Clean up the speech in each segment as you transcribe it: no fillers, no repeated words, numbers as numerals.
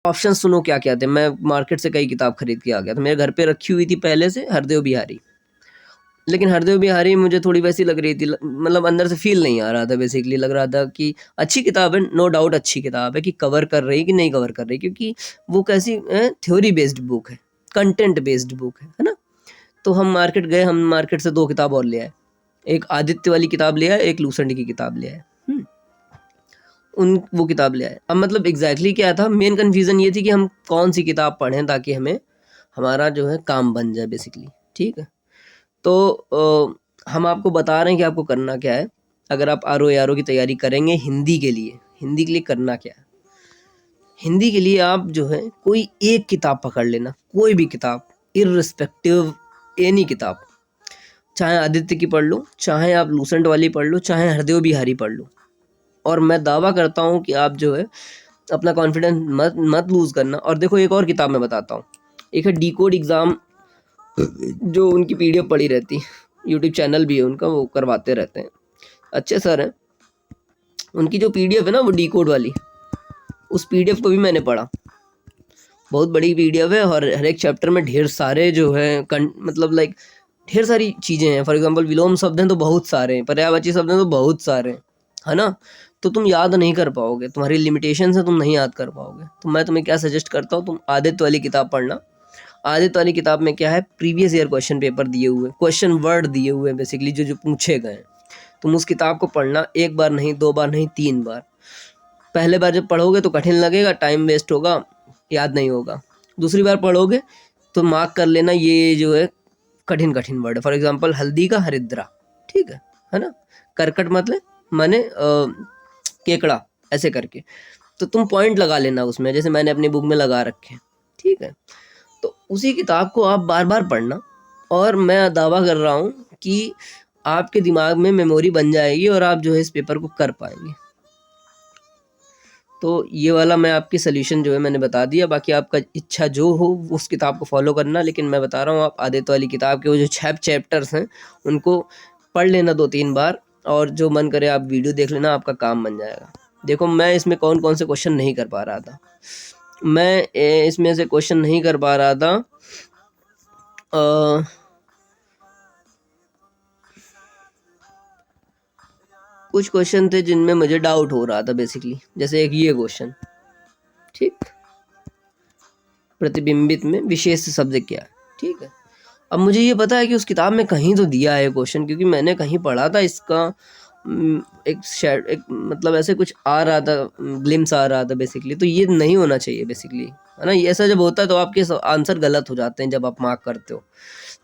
Option सुनो क्या क्या थे। मैं मार्केट से कई किताब खरीद के आ गया था, मेरे घर पे रखी हुई थी पहले से हरदेव बिहारी, लेकिन हरदेव बिहारी मुझे थोड़ी वैसी लग रही थी, मतलब अंदर से फील नहीं आ रहा था। बेसिकली लग रहा था कि अच्छी किताब है, नो डाउट अच्छी किताब है, कि कवर कर रही कि नहीं कवर कर रही, क्योंकि वो कैसी थ्योरी बेस्ड बुक है, कंटेंट बेस्ड बुक है ना। तो हम मार्केट गए, हम मार्केट से 2 किताब और ले आए, एक आदित्य वाली किताब ले आए, एक लूसेंट की किताब ले आए। वो किताब ले आए। अब मतलब एग्जैक्टली क्या था, मेन कन्फ्यूज़न ये थी कि हम कौन सी किताब पढ़ें ताकि हमें हमारा जो है काम बन जाए बेसिकली, ठीक है। तो हम आपको बता रहे हैं कि आपको करना क्या है। अगर आप आर की तैयारी करेंगे हिंदी के लिए करना क्या है। हिंदी के लिए आप जो है कोई एक किताब पकड़ लेना, कोई भी किताब, इर्रिस्पेक्टिव एनी किताब, चाहे आदित्य की पढ़ लो, चाहे आप लूसेंट वाली पढ़ लो, चाहे हरदेव बिहारी पढ़ लो। और मैं दावा करता हूँ कि आप जो है अपना कॉन्फिडेंस मत लूज़ करना। और देखो एक और किताब मैं बताता हूँ, एक है डिकोड एग्ज़ाम, जो उनकी पीडीएफ पड़ी रहती, यूट्यूब चैनल भी है उनका, वो करवाते रहते हैं, अच्छे सर हैं। उनकी जो पीडीएफ है ना वो डिकोड वाली, उस पीडीएफ को भी मैंने पढ़ा, बहुत बड़ी पीडीएफ है और हर एक चैप्टर में ढेर सारे जो है मतलब लाइक ढेर सारी चीज़ें हैं। फॉर एग्जांपल विलोम शब्द हैं तो बहुत सारे हैं, पर्यायवाची शब्द हैं तो बहुत सारे हैं, है ना। तो तुम याद नहीं कर पाओगे, तुम्हारी लिमिटेशन है, तुम नहीं याद कर पाओगे। तो मैं तुम्हें क्या सजेस्ट करता हूँ, तुम आदित्य वाली किताब पढ़ना। आदित्य वाली किताब में क्या है, प्रीवियस ईयर क्वेश्चन पेपर दिए हुए, क्वेश्चन वर्ड दिए हुए हैं बेसिकली, जो पूछे गए हैं। तुम उस किताब को पढ़ना, एक बार नहीं, 2 बार नहीं, 3 बार। पहले बार जब पढ़ोगे तो कठिन लगेगा, टाइम वेस्ट होगा, याद नहीं होगा। दूसरी बार पढ़ोगे तो मार्क कर लेना ये जो है कठिन कठिन वर्ड है। फॉर एग्जांपल हल्दी का हरिद्रा, ठीक है ना। करकट मतलब माने केकड़ा, ऐसे करके। तो तुम पॉइंट लगा लेना उसमें, जैसे मैंने अपनी बुक में लगा रखे हैं, ठीक है। तो उसी किताब को आप बार बार पढ़ना, और मैं दावा कर रहा हूँ कि आपके दिमाग में मेमोरी बन जाएगी और आप जो है इस पेपर को कर पाएंगे। तो ये वाला मैं आपकी सल्यूशन जो है मैंने बता दिया। बाकी आपका इच्छा जो हो उस किताब को फॉलो करना, लेकिन मैं बता रहा हूँ आप आदित्य वाली किताब के वो जो 6 चैप्टर्स हैं उनको पढ़ लेना 2-3 बार, और जो मन करे आप वीडियो देख लेना, आपका काम बन जाएगा। देखो मैं इसमें कौन कौन से क्वेश्चन नहीं कर पा रहा था, मैं इसमें से क्वेश्चन नहीं कर पा रहा था कुछ क्वेश्चन थे जिनमें मुझे डाउट हो रहा था बेसिकली, जैसे एक ये क्वेश्चन, ठीक, प्रतिबिंबित में विशेष शब्द क्या है, ठीक है। अब मुझे ये पता है कि उस किताब में कहीं तो दिया है क्वेश्चन, क्योंकि मैंने कहीं पढ़ा था इसका, एक मतलब ऐसे कुछ आ रहा था, ग्लिम्स आ रहा था बेसिकली। तो ये नहीं होना चाहिए बेसिकली, है ना। ये ऐसा जब होता है तो आपके आंसर गलत हो जाते हैं जब आप मार्क करते हो।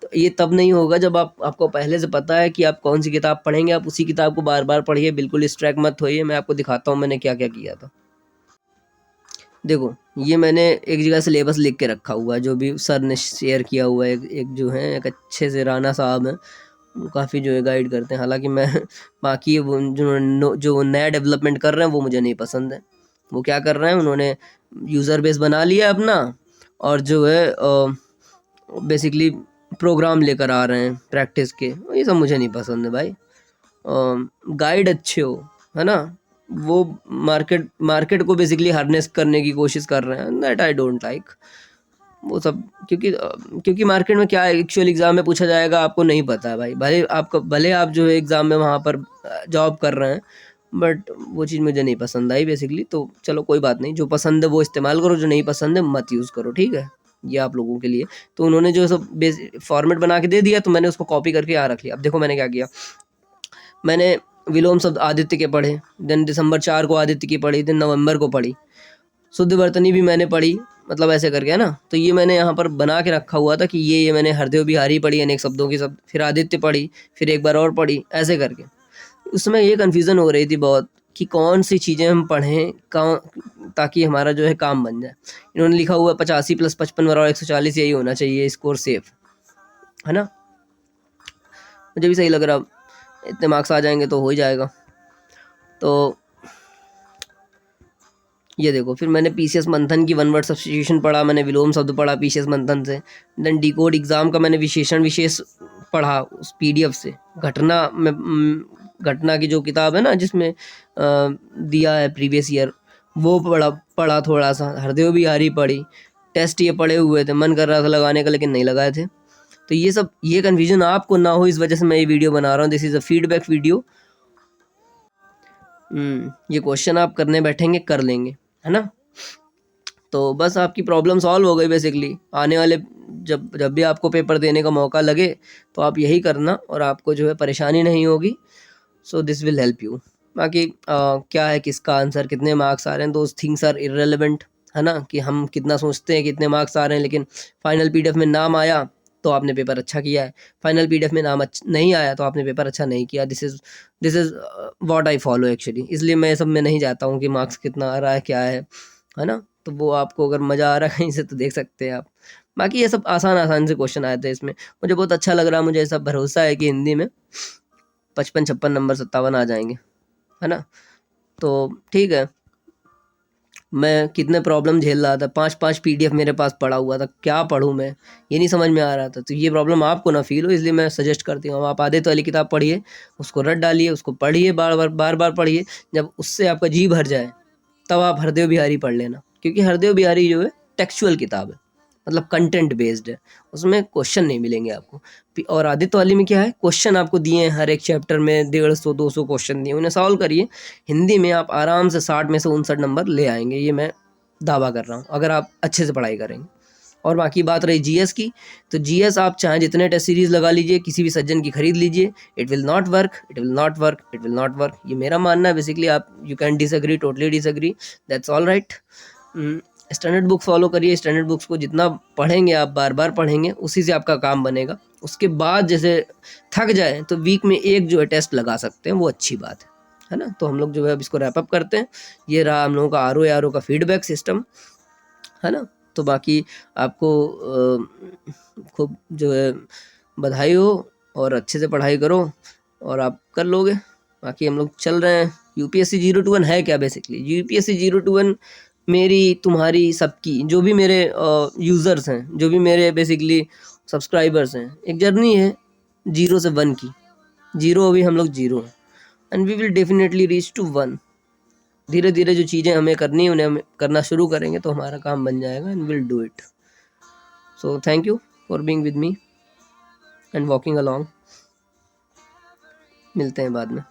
तो ये तब नहीं होगा जब आपको पहले से पता है कि आप कौन सी किताब पढ़ेंगे, आप उसी किताब को बार बार पढ़िए, बिल्कुल डिस्ट्रैक्ट मत होइए। मैं आपको दिखाता हूँ मैंने क्या क्या किया था। देखो ये मैंने एक जगह सिलेबस लिख के रखा हुआ है, जो भी सर ने शेयर किया हुआ है। एक जो है एक अच्छे से राणा साहब हैं, वो काफ़ी जो है गाइड करते हैं। हालांकि मैं बाकी वो जो नया डेवलपमेंट कर रहे हैं वो मुझे नहीं पसंद है। वो क्या कर रहे हैं, उन्होंने यूज़र बेस बना लिया अपना, और जो है बेसिकली प्रोग्राम लेकर आ रहे हैं प्रैक्टिस के। ये सब मुझे नहीं पसंद है भाई। गाइड अच्छे हो, है ना, वो मार्केट को बेसिकली हार्नेस करने की कोशिश कर रहे हैं, दैट आई डोंट लाइक वो सब। क्योंकि मार्केट में क्या है, एक्चुअल एग्ज़ाम में पूछा जाएगा, आपको नहीं पता है भाई। भले आप जो है एग्ज़ाम में वहाँ पर जॉब कर रहे हैं, बट वो चीज़ मुझे नहीं पसंद आई बेसिकली। तो चलो कोई बात नहीं, जो पसंद है वो इस्तेमाल करो, जो नहीं पसंद है मत यूज़ करो, ठीक है। ये आप लोगों के लिए। तो उन्होंने जो सब फॉर्मेट बना के दे दिया, तो मैंने उसको कॉपी करके यहाँ रख लिया। अब देखो मैंने क्या किया, मैंने विलोम शब्द आदित्य के पढ़े, देन दिसंबर 4 को आदित्य की पढ़ी, देन नवंबर को पढ़ी, शुद्ध वर्तनी भी मैंने पढ़ी, मतलब ऐसे करके, है ना। तो ये मैंने यहाँ पर बना के रखा हुआ था कि ये मैंने हरदेव बिहारी पढ़ी अनेक शब्दों की शब्द, फिर आदित्य पढ़ी, फिर एक बार और पढ़ी, ऐसे करके। उस समय ये कन्फ्यूज़न हो रही थी बहुत कि कौन सी चीज़ें हम पढ़ें ताकि हमारा जो है काम बन जाए। इन्होंने लिखा हुआ 85 + 55 और 140 यही होना चाहिए स्कोर सेफ, है ना। मुझे भी सही लग रहा, इतने मार्क्स आ जाएंगे तो हो ही जाएगा। तो ये देखो, फिर मैंने पीसीएस मंथन की 1 वर्ड सब्स्टिट्यूशन पढ़ा, मैंने विलोम शब्द पढ़ा पीसीएस मंथन से। देन डिकोड एग्ज़ाम का मैंने विशेषण विशेष पढ़ा उस पीडीएफ से। घटना में घटना की जो किताब है ना जिसमें दिया है प्रीवियस ईयर, वो पढ़ा थोड़ा सा, हरदेव बिहारी पढ़ी, टेस्ट ये पढ़े हुए थे, मन कर रहा था लगाने का लेकिन नहीं लगाए थे। तो ये कन्फ्यूजन आपको ना हो, इस वजह से मैं ये वीडियो बना रहा हूँ। This is a feedback video. ये क्वेश्चन आप करने बैठेंगे कर लेंगे, है ना। तो बस आपकी प्रॉब्लम सॉल्व हो गई बेसिकली। आने वाले जब भी आपको पेपर देने का मौका लगे तो आप यही करना और आपको जो है परेशानी नहीं होगी। So this will help you. बाकी क्या है, किसका आंसर, कितने मार्क्स आ रहे हैं, दोज थिंग्स आर इररेलेवेंट, है ना। कि हम कितना सोचते हैं कितने मार्क्स आ रहे हैं, लेकिन फाइनल पीडीएफ में नाम आया तो आपने पेपर अच्छा किया है, फाइनल पीडीएफ में नाम नहीं आया तो आपने पेपर अच्छा नहीं किया। This is what I follow actually. इसलिए मैं सब में नहीं जाता हूँ कि मार्क्स कितना आ रहा है, क्या है ना। तो वो आपको अगर मज़ा आ रहा है कहीं से तो देख सकते हैं आप। बाकी ये सब आसान आसान से क्वेश्चन आए थे इसमें, मुझे बहुत अच्छा लग रहा है। मुझे ऐसा भरोसा है कि हिंदी में 55-56 नंबर 57 आ जाएंगे, है ना। तो ठीक है, मैं कितने प्रॉब्लम झेल रहा था, 5-5 पीडीएफ मेरे पास पड़ा हुआ था, क्या पढूं मैं, ये नहीं समझ में आ रहा था। तो ये प्रॉब्लम आपको ना फील हो, इसलिए मैं सजेस्ट करती हूँ आप आदित्य वाली किताब पढ़िए, उसको रट डालिए, उसको पढ़िए, बार बार पढ़िए। जब उससे आपका जी भर जाए तब आप हरदेव बिहारी पढ़ लेना, क्योंकि हरदेव बिहारी जो है टेक्सचुअल किताब है, मतलब कंटेंट बेस्ड है, उसमें क्वेश्चन नहीं मिलेंगे आपको। और आदित्य वाली में क्या है, क्वेश्चन आपको दिए हैं, हर एक चैप्टर में 150-200 क्वेश्चन दिए, उन्हें सॉल्व करिए। हिंदी में आप आराम से 60 में से 59 नंबर ले आएंगे, ये मैं दावा कर रहा हूँ, अगर आप अच्छे से पढ़ाई करेंगे। और बाकी बात रही जीएस की, तो जीएस आप चाहें जितने टेस्ट सीरीज लगा लीजिए, किसी भी सज्जन की खरीद लीजिए, it will not work, it will not work, it will not work. ये मेरा मानना है बेसिकली। आप you can disagree, totally disagree, that's all right. Standard book follow करिए, स्टैंडर्ड बुक्स को जितना पढ़ेंगे आप, बार बार पढ़ेंगे, उसी से आपका काम बनेगा। उसके बाद जैसे थक जाए तो वीक में एक जो है टेस्ट लगा सकते हैं, वो अच्छी बात है ना। तो हम लोग जो है अब इसको रैप अप करते हैं। ये रहा हम लोगों का आरओ का फीडबैक सिस्टम, है ना। तो बाकी आपको खूब जो है बधाई हो, और अच्छे से पढ़ाई करो और आप कर लोगे। बाकी हम लोग चल रहे हैं। यूपीएससी 021 है क्या बेसिकली? यूपीएससी 021 मेरी, तुम्हारी, सबकी, जो भी मेरे यूज़र्स हैं, जो भी मेरे बेसिकली सब्सक्राइबर्स हैं, एक जर्नी है 0 से 1 की। 0 अभी हम लोग 0 हैं, and we will definitely reach to 1। धीरे धीरे जो चीज़ें हमें करनी है उन्हें हम करना शुरू करेंगे तो हमारा काम बन जाएगा, and will do it. So thank you for being with me and walking along. मिलते हैं बाद में।